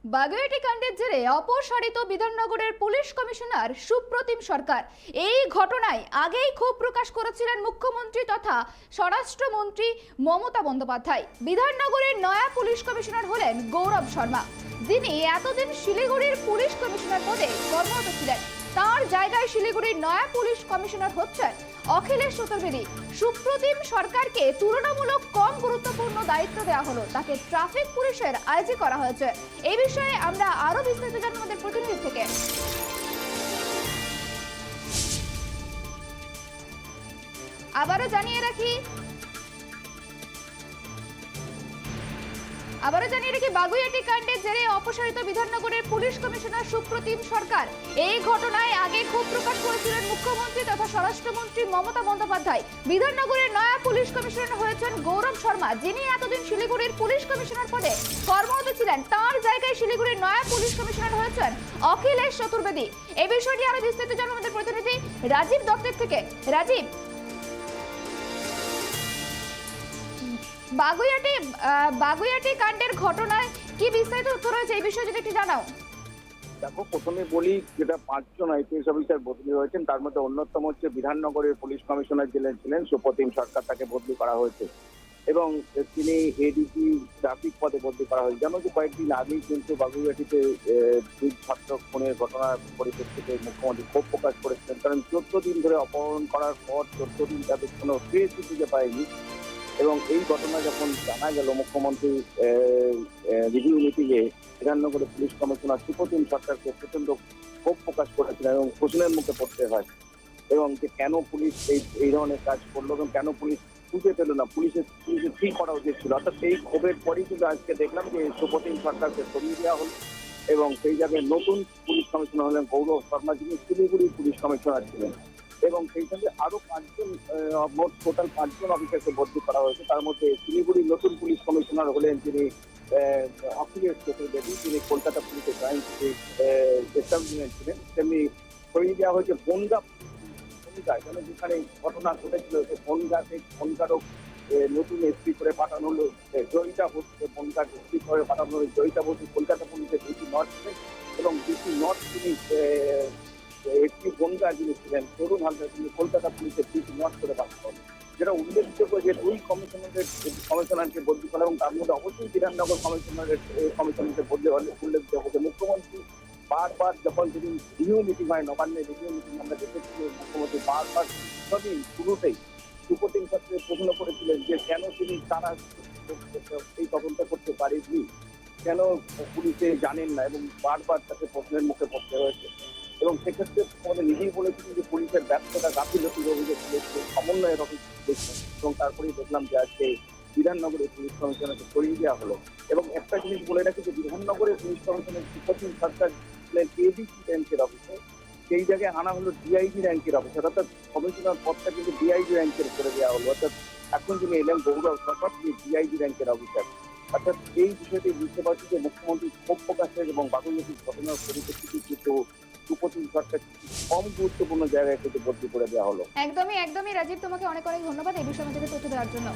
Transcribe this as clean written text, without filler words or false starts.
বাগুইআটি কাণ্ডের জেরে অপসারিত বিধাননগরের পুলিশ কমিশনার সুপ্রতিম সরকার। এই ঘটনায় আগেই ক্ষোভ প্রকাশ করেছিলেন মুখ্যমন্ত্রী তথা স্বরাষ্ট্রমন্ত্রী মমতা বন্দ্যোপাধ্যায়। বিধাননগরের নয়া পুলিশ কমিশনার হলেন গৌরব শর্মা, যিনি এতদিন শিলিগুড়ির পুলিশ কমিশনার পদে কর্মরত ছিলেন। তার জায়গায় শিলিগুড়ির নয়া পুলিশ কমিশনার হচ্ছেন অখিলেশ চতুর্বেদী। সুপ্রতিম সরকারকে তুলনামূলক কম গুরুত্বপূর্ণ দায়িত্ব দেওয়া হলো, তাকে ট্রাফিক পুলিশের আইজি করা হয়েছে। এই বিষয়ে আমরা আরো বিস্তারিত জানব আমাদের প্রতিনিধি থেকে। আবারও জানিয়ে রাখি বাগুইআটি কাণ্ডের জেরে অপসারিত বিধাননগরের পুলিশ কমিশনার সুপ্রতিম সরকার। এই ঘটনায় আগে ক্ষোভ প্রকাশ করেছিলেন মুখ্যমন্ত্রী তথা স্বরাষ্ট্রমন্ত্রী মমতা বন্দ্যোপাধ্যায়। বিধাননগরের নয়া পুলিশ কমিশনার হয়েছেন গৌরব শর্মা, যিনি এতদিন শিলিগুড়ির পুলিশ কমিশনার পদে কর্মরত ছিলেন। তার জায়গায় শিলিগুড়ির নয়া পুলিশ কমিশনার হয়েছেন অখিলেশ চতুর্বেদী। এই বিষয়টি আরো বিস্তারিত জানবো আমাদের প্রতিনিধি রাজীব দত্তের থেকে। রাজীব, বাগুইআটি কাণ্ডের ঘটনায় কি বিস্তারিত তথ্য রয়েছে, এই বিষয়ে যদি একটু জানাও। দেখো, প্রথমে বলি, যেটা 5 জন আইপিএস অফিসার বদলি হয়েছেন, তার মধ্যে অন্যতম হচ্ছে বিধাননগরের পুলিশ কমিশনার ছিলেন সুপ্রতিম সরকার, তাকে বদলি করা হয়েছে এবং তিনি এডিজি ট্রাফিক পদে বদলি করা হয়েছে। যেমন যে কয়েকদিন আগেই কিন্তু বাগুইআটিতে 2 ছাত্র খুনের ঘটনার পরিপ্রেক্ষিতে মুখ্যমন্ত্রী ক্ষোভ প্রকাশ করেছিলেন, কারণ 14 দিন ধরে অপহরণ করার পর 14 দিন তাদের কোনো ট্রেসই খুঁজে পায়নি। এবং এই ঘটনা যখন জানা গেল, মুখ্যমন্ত্রী রিভিউ মিটিংয়ে বিধাননগরের পুলিশ কমিশনার সুপ্রতিম সরকারকে প্রচন্ড ক্ষোভ প্রকাশ করেছিলেন এবং প্রশ্নের মুখে পড়তে হয় এবং যে কেন পুলিশ এই ধরনের কাজ করলো এবং কেন পুলিশ খুঁজে পেল না, পুলিশের ঠিক করা উচিত ছিল। অর্থাৎ সেই ক্ষোভের পরেই কিন্তু আজকে দেখলাম যে সুপ্রতিম সরকারকে সরিয়ে দেওয়া হল এবং সেই জায়গায় নতুন পুলিশ কমিশনার হলেন গৌরব শর্মা, যিনি শিলিগুড়ির পুলিশ কমিশনার ছিলেন। এবং সেই সঙ্গে আরো 5 জন, মোট টোটাল 5 জন অফিসারকে বদলি করা হয়েছে। তার মধ্যে শিলিগুড়ির নতুন পুলিশ কমিশনার হলেন যিনি অখিলেশ চতুর্বেদী, তিনি কলকাতা পুলিশের জয়েন্ট এস্টাবলিশমেন্ট ছিলেন। তেমনি সরিয়ে দেওয়া হয়েছে বনগাঁ, যেখানে ঘটনা ঘটেছিল, বনগাঁরও নতুন এসপি করে পাঠানো হলো জয়িতা বসুকে, বনগাঁ এসপি করে পাঠানো হলো জয়িতা বসু কলকাতা পুলিশের ডিসি নর্থ ছিলেন এবং ডিসি নর্থ তিনি এসপি বনগাঁ যিনি ছিলেন তরুণ হালদার, তিনি কলকাতা পুলিশের ডিসি নর্থ করে পাঠানো হলো। যেটা উল্লেখযোগ্য যে 2 কমিশনারকে বদলি করা এবং তার মধ্যে অবশ্যই বিধাননগর কমিশনারকে বদলি হলে উল্লেখযোগ্য যে মুখ্যমন্ত্রী বারবার যখন যেদিন রিভিউ মিটিং হয়, নবান্নের রিভিউ মিটিং আমরা দেখেছি, মুখ্যমন্ত্রী বারবার শুরুতেই সুপ্রতিম সরকারকে প্রশ্ন করেছিলেন যে কেন তিনি তারা এই তদন্ত করতে পারেননি, কেন পুলিশে জানেন না, এবং বারবার তাকে প্রশ্নের মুখে পড়তে হয়েছে। এবং সেক্ষেত্রে আমাদের নিজেই বলেছিলেন যে পুলিশের ব্যর্থতা, গাফিলতির অভিযোগ তুলেছিলেন, সমন্বয়ের অভিযোগ তুলেছিলেন এবং তারপরেই দেখলাম যে আজকে বিধাননগরের পুলিশ কমিশনারকে সরিয়ে দেওয়া হলো। এবং একটা জিনিস বলে রাখি যে বিধাননগরের পুলিশ কমিশনার সুপ্রতিম সরকার ছিলেন এডিসি র্যাঙ্কের অফিসার, সেই জায়গায় আনা হলো ডিআইজি র্যাঙ্কের অফিসার, অর্থাৎ কমিশনার পদটা কিন্তু ডিআইজি র্যাঙ্কের করে দেওয়া হলো। অর্থাৎ এখন যিনি এলেন গৌরব সরকার, তিনি ডিআইজি র্যাঙ্কের অফিসার। অর্থাৎ এই বিষয়টি বুঝতে পারছি যে মুখ্যমন্ত্রী ক্ষোভ প্রকাশ হয়েছে এবং বাগুইআটির ঘটনার পরিপ্রেক্ষিতে কিন্তু সুপ্রতিম সরকার কম গুরুত্বপূর্ণ জায়গায় কিন্তু বদলি করে দেওয়া হলো। একদমই রাজীব, তোমাকে অনেক অনেক ধন্যবাদ এই বিষয়ে আমাদেরকে তথ্য দেওয়ার জন্য।